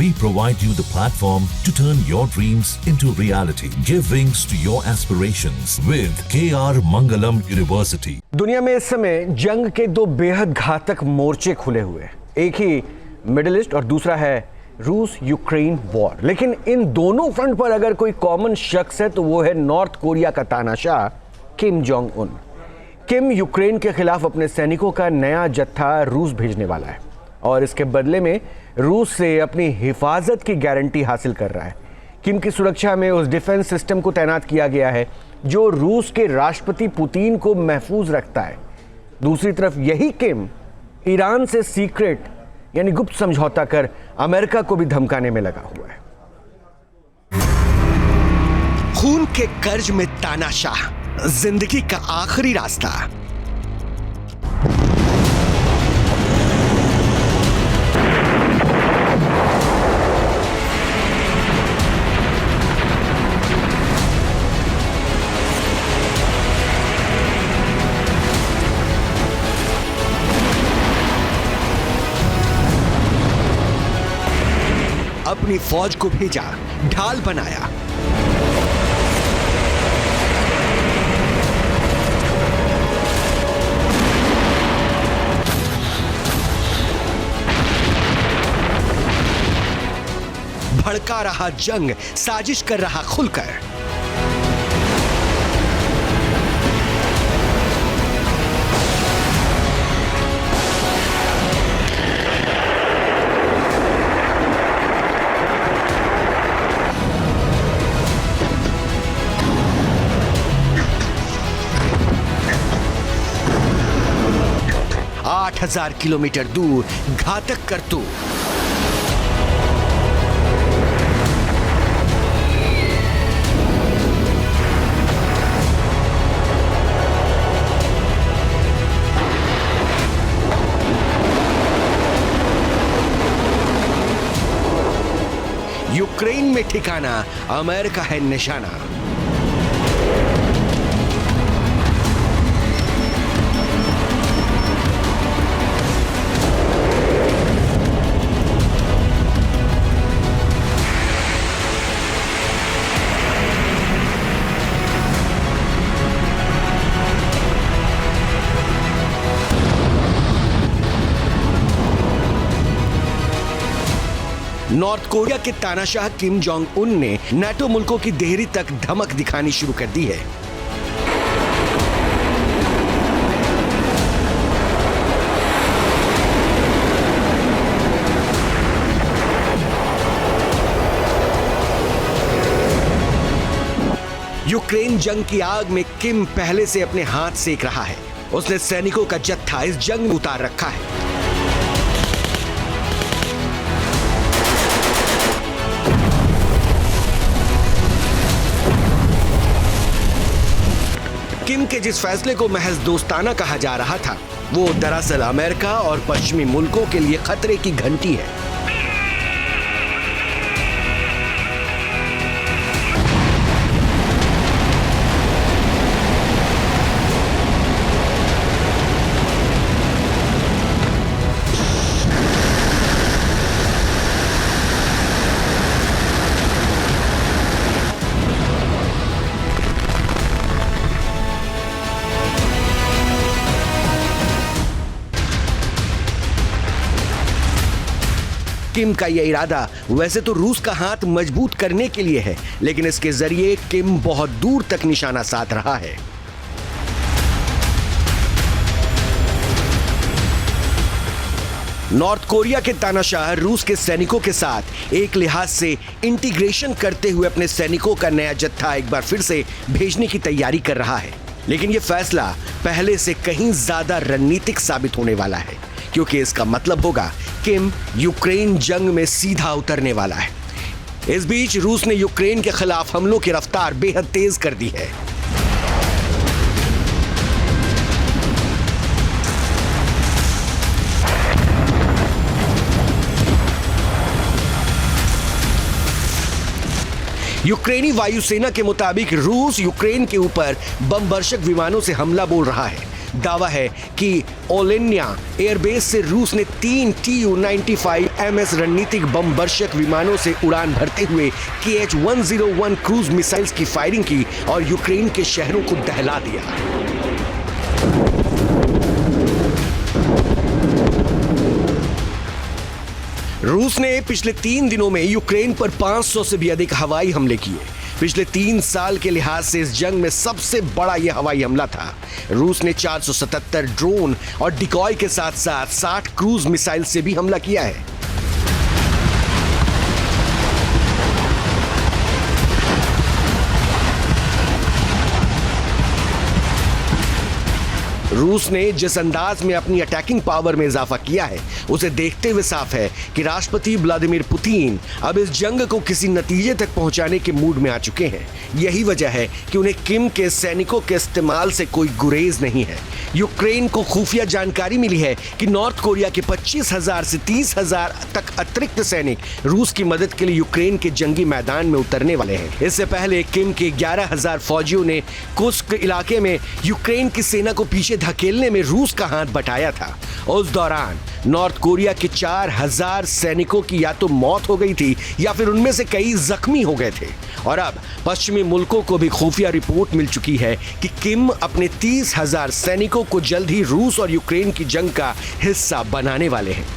We provide you the platform to turn your dreams into reality. Give wings to your aspirations with KR Mangalam University. दुनिया में इस समय जंग के दो बेहद घातक मोर्चे खुले हुए हैं। एक ही मिडिल ईस्ट और दूसरा है रूस यूक्रेन वॉर। लेकिन इन दोनों फ्रंट पर अगर कोई कॉमन शख्स है तो वो है नॉर्थ कोरिया का तानाशाह किम जोंग उन। किम यूक्रेन के खिलाफ अपने सैनिकों का नया जत्था रूस भेजने वाला है और इसके बदले में रूस से अपनी हिफाजत की गारंटी हासिल कर रहा है। किम की सुरक्षा में उस डिफेंस सिस्टम को तैनात किया गया है जो रूस के राष्ट्रपति पुतिन को महफूज रखता है। दूसरी तरफ यही किम ईरान से सीक्रेट यानी गुप्त समझौता कर अमेरिका को भी धमकाने में लगा हुआ है। खून के कर्ज में तानाशाह, जिंदगी का आखिरी रास्ता। अपनी फौज को भेजा, ढाल बनाया। भड़का रहा जंग, साजिश कर रहा खुलकर। आठ 8,000 किलोमीटर दूर घातक करतूत। यूक्रेन में ठिकाना, अमेरिका है निशाना। नॉर्थ कोरिया के तानाशाह किम जोंग उन ने नाटो मुल्कों की देहरी तक धमक दिखानी शुरू कर दी है। यूक्रेन जंग की आग में किम पहले से अपने हाथ सेक रहा है। उसने सैनिकों का जत्था इस जंग में उतार रखा है। किम के जिस फैसले को महज दोस्ताना कहा जा रहा था, वो दरअसल अमेरिका और पश्चिमी मुल्कों के लिए खतरे की घंटी है। किम का यह इरादा वैसे तो रूस का हाथ मजबूत करने के लिए है, लेकिन इसके जरिए किम बहुत दूर तक निशाना साध रहा है। नॉर्थ कोरिया के तानाशाह रूस के सैनिकों के साथ एक लिहाज से इंटीग्रेशन करते हुए अपने सैनिकों का नया जत्था एक बार फिर से भेजने की तैयारी कर रहा है। लेकिन यह फैसला पहले से कहीं ज्यादा रणनीतिक साबित होने वाला है, क्योंकि इसका मतलब होगा किम यूक्रेन जंग में सीधा उतरने वाला है। इस बीच रूस ने यूक्रेन के खिलाफ हमलों की रफ्तार बेहद तेज कर दी है। यूक्रेनी वायुसेना के मुताबिक रूस यूक्रेन के ऊपर बम वर्षक विमानों से हमला बोल रहा है। दावा है कि ओलेन्या एयरबेस से रूस ने 3 Tu-95 MS रणनीतिक बम वर्षक विमानों से उड़ान भरते हुए Kh-101 क्रूज मिसाइल्स की फायरिंग की और यूक्रेन के शहरों को दहला दिया। रूस ने पिछले 3 दिनों में यूक्रेन पर 500 से भी अधिक हवाई हमले किए। पिछले 3 साल के लिहाज से इस जंग में सबसे बड़ा यह हवाई हमला था। रूस ने 477 ड्रोन और डिकॉय के साथ साथ 60 क्रूज मिसाइल से भी हमला किया है। रूस ने जिस अंदाज में अपनी अटैकिंग पावर में इजाफा किया है, उसे देखते हुए साफ है कि राष्ट्रपति व्लादिमीर पुतिन अब इस जंग को किसी नतीजे तक पहुंचाने के मूड में आ चुके हैं। यही वजह है कि उन्हें किम के सैनिकों के इस्तेमाल से कोई गुरेज नहीं है। यूक्रेन को खुफिया जानकारी मिली है कि नॉर्थ कोरिया के 25,000 से 30,000 तक अतिरिक्त सैनिक रूस की मदद के लिए यूक्रेन के जंगी मैदान में उतरने वाले हैं। इससे पहले किम के 11,000 फौजियों ने कुर्स्क इलाके में यूक्रेन की सेना को पीछे धकेलने में रूस का हाथ बटाया था। उस दौरान नॉर्थ कोरिया के 4,000 सैनिकों की या तो मौत हो गई थी या फिर उनमें से कई जख्मी हो गए थे। और अब पश्चिमी मुल्कों को भी खुफिया रिपोर्ट मिल चुकी है कि किम अपने 30,000 सैनिकों को जल्द ही रूस और यूक्रेन की जंग का हिस्सा बनाने वाले हैं।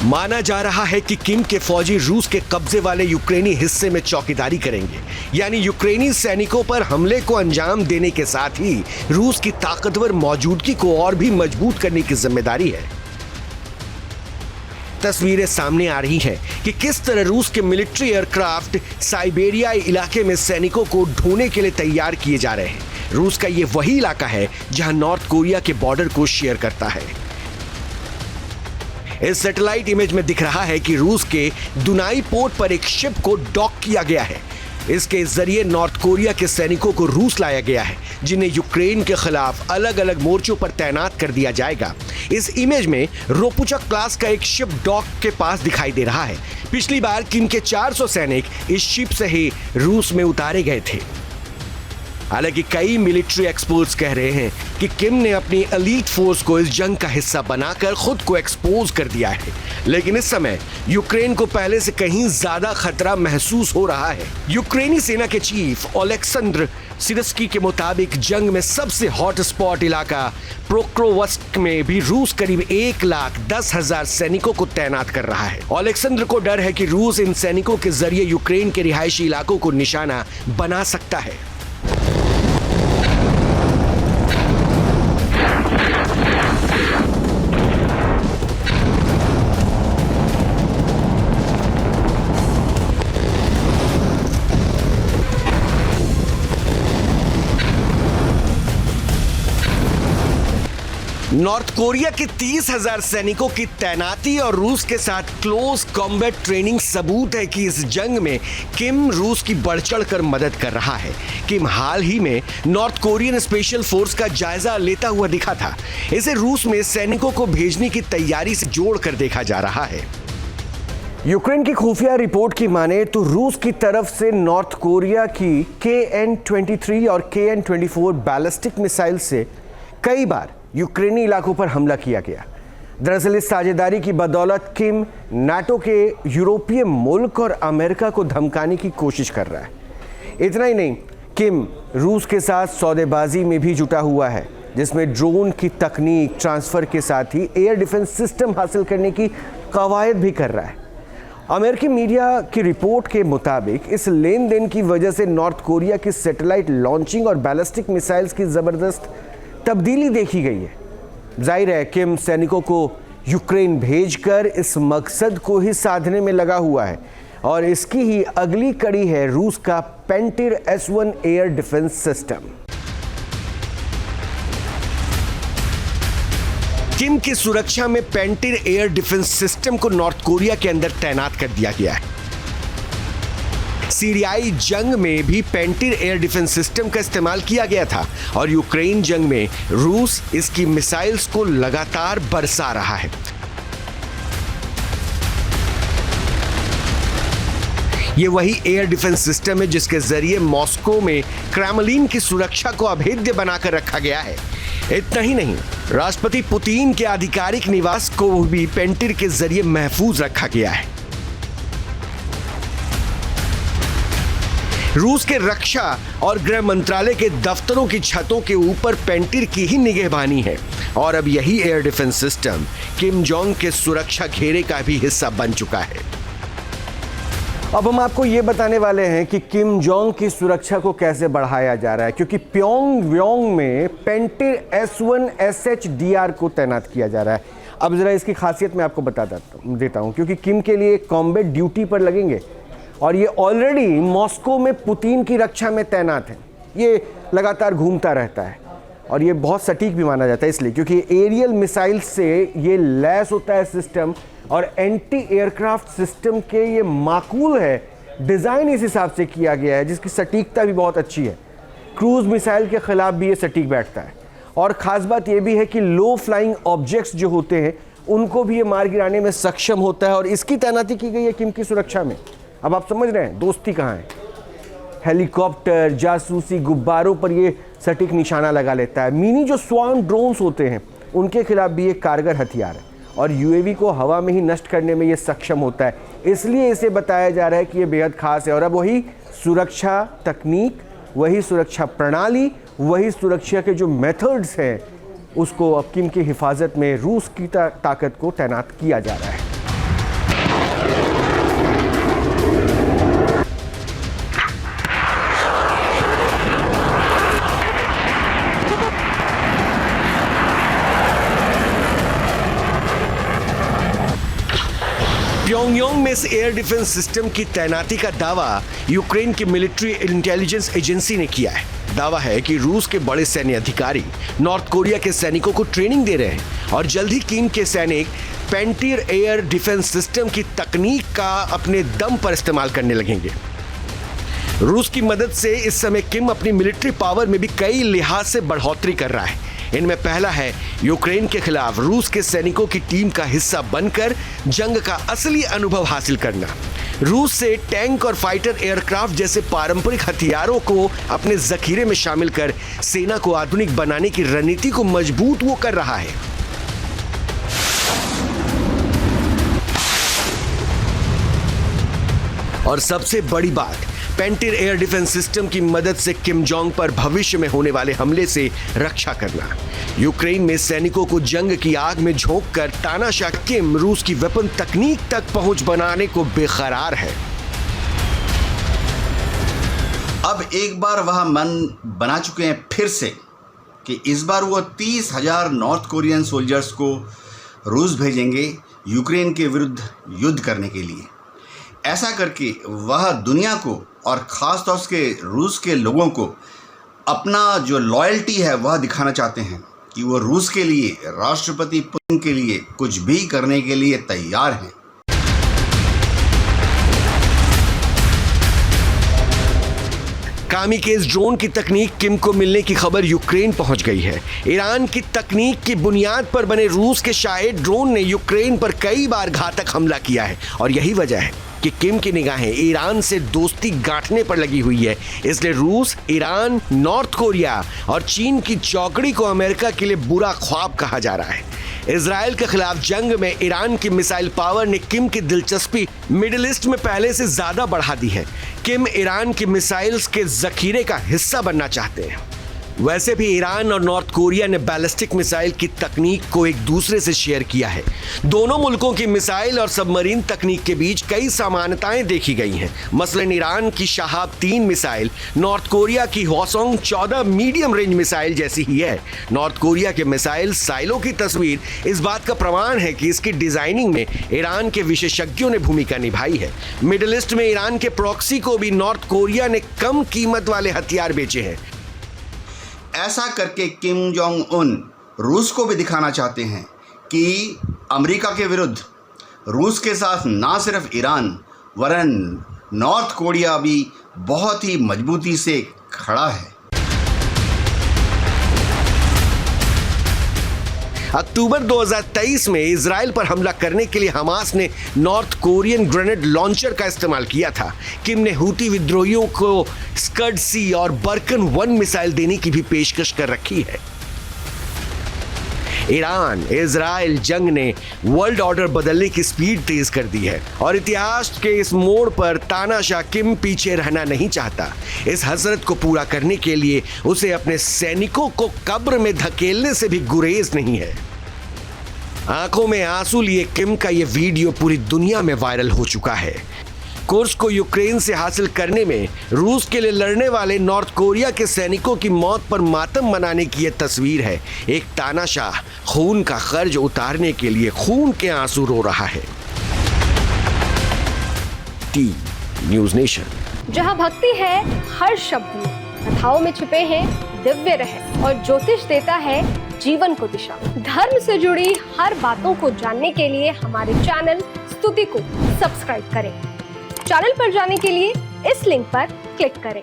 माना जा रहा है कि किम के फौजी रूस के कब्जे वाले यूक्रेनी हिस्से में चौकीदारी करेंगे, यानी यूक्रेनी सैनिकों पर हमले को अंजाम देने के साथ ही रूस की ताकतवर मौजूदगी को और भी मजबूत करने की जिम्मेदारी है। तस्वीरें सामने आ रही हैं कि किस तरह रूस के मिलिट्री एयरक्राफ्ट साइबेरियाई इलाके में सैनिकों को ढोने के लिए तैयार किए जा रहे हैं। रूस का ये वही इलाका है जहां नॉर्थ कोरिया के बॉर्डर को शेयर करता है। इस सैटेलाइट इमेज में दिख रहा है कि रूस के दुनाई पोर्ट पर एक शिप को डॉक किया गया है। इसके जरिए नॉर्थ कोरिया के सैनिकों को रूस लाया गया है, जिन्हें यूक्रेन के खिलाफ अलग अलग मोर्चों पर तैनात कर दिया जाएगा। इस इमेज में रोपुचक क्लास का एक शिप डॉक के पास दिखाई दे रहा है। पिछली बार किम के 400 सैनिक इस शिप से ही रूस में उतारे गए थे। हालांकि कई मिलिट्री एक्सपर्ट्स कह रहे हैं कि किम ने अपनी एलीट फोर्स को इस जंग का हिस्सा बनाकर खुद को एक्सपोज कर दिया है, लेकिन इस समय यूक्रेन को पहले से कहीं ज्यादा खतरा महसूस हो रहा है। यूक्रेनी सेना के चीफ ओलेक्सेंद्र सिरस्की के मुताबिक जंग में सबसे हॉट स्पॉट इलाका प्रोक्रोवस्क में भी रूस करीब 1,10,000 सैनिकों को तैनात कर रहा है। ओलेक्सेंद्र को डर है कि रूस इन सैनिकों के जरिए यूक्रेन के रिहायशी इलाकों को निशाना बना सकता है। नॉर्थ कोरिया के 30,000 सैनिकों की तैनाती और रूस के साथ क्लोज कॉम्बैट ट्रेनिंग सबूत है कि इस जंग में किम रूस की बढ़ चढ़कर मदद कर रहा है। किम हाल ही में नॉर्थ कोरियन स्पेशल फोर्स का जायजा लेता हुआ दिखा था। इसे रूस में सैनिकों को भेजने की तैयारी से जोड़कर देखा जा रहा है। यूक्रेन की खुफिया रिपोर्ट की माने तो रूस की तरफ से नॉर्थ कोरिया की KN-23 और KN-24 बैलिस्टिक मिसाइल से कई बार यूक्रेनी इलाकों पर हमला किया गया। दरअसल इस साझेदारी की बदौलत किम नाटो के यूरोपीय मुल्क और अमेरिका को धमकाने की कोशिश कर रहा है। इतना ही नहीं, किम रूस के साथ सौदेबाजी में भी जुटा हुआ है, जिसमें ड्रोन की तकनीक ट्रांसफर के साथ ही एयर डिफेंस सिस्टम हासिल करने की कवायद भी कर रहा है। अमेरिकी मीडिया की रिपोर्ट के मुताबिक इस लेन देन की वजह से नॉर्थ कोरिया की सैटेलाइट लॉन्चिंग और बैलिस्टिक मिसाइल्स की जबरदस्त तब्दीली देखी गई है। जाहिर है किम सैनिकों को यूक्रेन भेजकर इस मकसद को ही साधने में लगा हुआ है और इसकी ही अगली कड़ी है रूस का पेंटिर S-1 एयर डिफेंस सिस्टम। किम की सुरक्षा में पेंटिर एयर डिफेंस सिस्टम को नॉर्थ कोरिया के अंदर तैनात कर दिया गया है। सीरियाई जंग में भी पेंटिर एयर डिफेंस सिस्टम का इस्तेमाल किया गया था और यूक्रेन जंग में रूस इसकी मिसाइल्स को लगातार बरसा रहा है। ये वही एयर डिफेंस सिस्टम है जिसके जरिए मॉस्को में क्रेमलिन की सुरक्षा को अभेद्य बनाकर रखा गया है। इतना ही नहीं, राष्ट्रपति पुतिन के आधिकारिक निवास को भी पेंटिर के जरिए महफूज रखा गया है। रूस के रक्षा और गृह मंत्रालय के दफ्तरों की छतों के ऊपर पेंटिर की ही निगहबानी है और अब यही air defence system Kim Jong के सुरक्षा घेरे का भी हिस्सा बन चुका है। अब हम आपको ये बताने वाले हैं कि किम जोंग की सुरक्षा को कैसे बढ़ाया जा रहा है, क्योंकि प्योंगयांग में पेंटिर S1SH-DR को तैनात किया जा रहा है। अब जरा इसकी खासियत मैं आपको बता देता हूँ, क्योंकि किम के लिए कॉम्बैट ड्यूटी पर लगेंगे और ये ऑलरेडी मॉस्को में पुतिन की रक्षा में तैनात है। ये लगातार घूमता रहता है और ये बहुत सटीक भी माना जाता है, इसलिए क्योंकि एरियल मिसाइल से ये लैस होता है सिस्टम और एंटी एयरक्राफ्ट सिस्टम के ये माकूल है। डिज़ाइन इस हिसाब से किया गया है जिसकी सटीकता भी बहुत अच्छी है। क्रूज मिसाइल के खिलाफ भी ये सटीक बैठता है और ख़ास बात ये भी है कि लो फ्लाइंग ऑब्जेक्ट्स जो होते हैं उनको भी ये मार गिराने में सक्षम होता है और इसकी तैनाती की गई है किम की सुरक्षा में। अब आप समझ रहे हैं दोस्ती कहाँ है। हेलीकॉप्टर, जासूसी, गुब्बारों पर ये सटीक निशाना लगा लेता है। मिनी जो स्वार्म ड्रोन्स होते हैं उनके खिलाफ भी एक कारगर हथियार है और यूएवी को हवा में ही नष्ट करने में ये सक्षम होता है। इसलिए इसे बताया जा रहा है कि ये बेहद खास है और अब वही सुरक्षा तकनीक, वही सुरक्षा प्रणाली, वही सुरक्षा के जो मेथड्स हैं उसको अब किम की हिफाजत में रूस की ताकत को तैनात किया जा रहा है। प्योंगयांग में इस एयर डिफेंस सिस्टम की तैनाती का दावा यूक्रेन की मिलिट्री इंटेलिजेंस एजेंसी ने किया है। दावा है कि रूस के बड़े सैन्य अधिकारी नॉर्थ कोरिया के सैनिकों को ट्रेनिंग दे रहे हैं और जल्द ही किम के सैनिक पेंटिर एयर डिफेंस सिस्टम की तकनीक का अपने दम पर इस्तेमाल करने लगेंगे। रूस की मदद से इस समय किम अपनी मिलिट्री पावर में भी कई लिहाज से बढ़ोतरी कर रहा है। इनमें पहला है यूक्रेन के खिलाफ रूस के सैनिकों की टीम का हिस्सा बनकर जंग का असली अनुभव हासिल करना। रूस से टैंक और फाइटर एयरक्राफ्ट जैसे पारंपरिक हथियारों को अपने जखीरे में शामिल कर सेना को आधुनिक बनाने की रणनीति को मजबूत वो कर रहा है। और सबसे बड़ी बात, पेंटिर एयर डिफेंस सिस्टम की मदद से किम जोंग पर भविष्य में होने वाले हमले से रक्षा करना। यूक्रेन में सैनिकों को जंग की आग में झोंककर तानाशाह किम रूस की वेपन तकनीक तक पहुंच बनाने को बेकरार है। अब एक बार वह मन बना चुके हैं फिर से कि इस बार वो 30,000 नॉर्थ कोरियन सोल्जर्स को रूस भेजेंगे यूक्रेन के विरुद्ध युद्ध करने के लिए। ऐसा करके वह दुनिया को और ख़ास तौर से रूस के लोगों को अपना जो लॉयल्टी है वह दिखाना चाहते हैं कि वो रूस के लिए, राष्ट्रपति पुतिन के लिए कुछ भी करने के लिए तैयार हैं। कामिकेज ड्रोन की तकनीक किम को मिलने की खबर यूक्रेन पहुंच गई है। ईरान की तकनीक की बुनियाद पर बने रूस के शाहेद ड्रोन ने यूक्रेन पर कई बार घातक हमला किया है और यही वजह है कि किम की निगाहें ईरान से दोस्ती गांठने पर लगी हुई है। इसलिए रूस, ईरान, नॉर्थ कोरिया और चीन की चौकड़ी को अमेरिका के लिए बुरा ख्वाब कहा जा रहा है। इजराइल के खिलाफ जंग में ईरान की मिसाइल पावर ने किम की दिलचस्पी मिडिल ईस्ट में पहले से ज्यादा बढ़ा दी है। किम ईरान की मिसाइल्स के जखीरे का हिस्सा बनना चाहते हैं। वैसे भी ईरान और नॉर्थ कोरिया ने बैलिस्टिक मिसाइल की तकनीक को एक दूसरे से शेयर किया है। दोनों मुल्कों की मिसाइल और सबमरीन तकनीक के बीच कई समानताएं देखी गई हैं। मसलन ईरान की शहाब 3 मिसाइल नॉर्थ कोरिया की हवासोंग 14 मीडियम रेंज मिसाइल जैसी ही है। नॉर्थ कोरिया के मिसाइल साइलों की तस्वीर इस बात का प्रमाण है कि इसकी डिजाइनिंग में ईरान के विशेषज्ञों ने भूमिका निभाई है। मिडिल ईस्ट में ईरान के प्रॉक्सी को भी नॉर्थ कोरिया ने कम कीमत वाले हथियार बेचे हैं। ऐसा करके किम जोंग उन रूस को भी दिखाना चाहते हैं कि अमेरिका के विरुद्ध रूस के साथ ना सिर्फ ईरान वरन नॉर्थ कोरिया भी बहुत ही मजबूती से खड़ा है। अक्टूबर 2023 में इजराइल पर हमला करने के लिए हमास ने नॉर्थ कोरियन ग्रेनेड लॉन्चर का इस्तेमाल किया था। किम ने हूती विद्रोहियों को स्कड सी और बर्कन 1 मिसाइल देने की भी पेशकश कर रखी है। ईरान इजराइल जंग ने वर्ल्ड ऑर्डर बदलने की स्पीड तेज कर दी है और इतिहास के इस मोड़ पर तानाशाह किम पीछे रहना नहीं चाहता। इस हसरत को पूरा करने के लिए उसे अपने सैनिकों को कब्र में धकेलने से भी गुरेज नहीं है। आंखों में आंसू लिए किम का यह वीडियो पूरी दुनिया में वायरल हो चुका है। कुर्स्क को यूक्रेन से हासिल करने में रूस के लिए लड़ने वाले नॉर्थ कोरिया के सैनिकों की मौत पर मातम मनाने की यह तस्वीर है। एक तानाशाह खून का कर्ज उतारने के लिए खून के आंसू रो रहा है। T news nation. जहां भक्ति है हर शब्द में, कथाओं में छिपे हैं दिव्य रहस्य और ज्योतिष देता है जीवन को दिशा। धर्म से जुड़ी हर बातों को जानने के लिए हमारे चैनल स्तुति को सब्सक्राइब करें। चैनल पर जाने के लिए इस लिंक पर क्लिक करें।